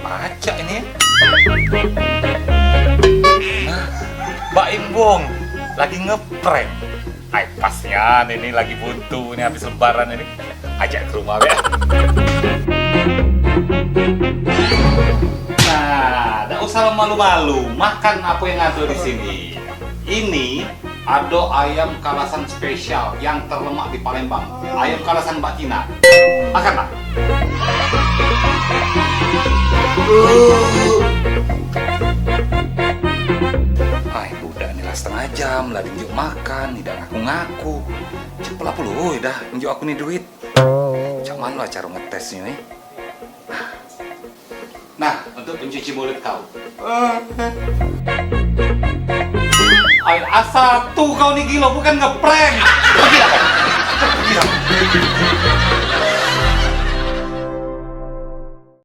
Acak ini. Nah, Mbak Imbong lagi ngeprank. Ay, pasnya ini lagi buntu ini habis lebaran ini. Ajak ke rumah ya. Nah, tidak usah malu-malu. Makan apa yang ada di sini. Ini ado ayam kalasan spesial yang terlemak di Palembang. Ayam kalasan Mbak Tina. Makanlah. Ay, budak ini lah setengah jam lah dinjuk makan, tidak ngaku-ngaku. Cepet lah puluh, dah dinjuk aku nih duit. Cak mana lah cara ngetesnya nih. Nah, untuk pencuci mulut kau. Ay, asal tuh kau nih gila, bukan ngeprank. Pergi lah kau. Pergi lah.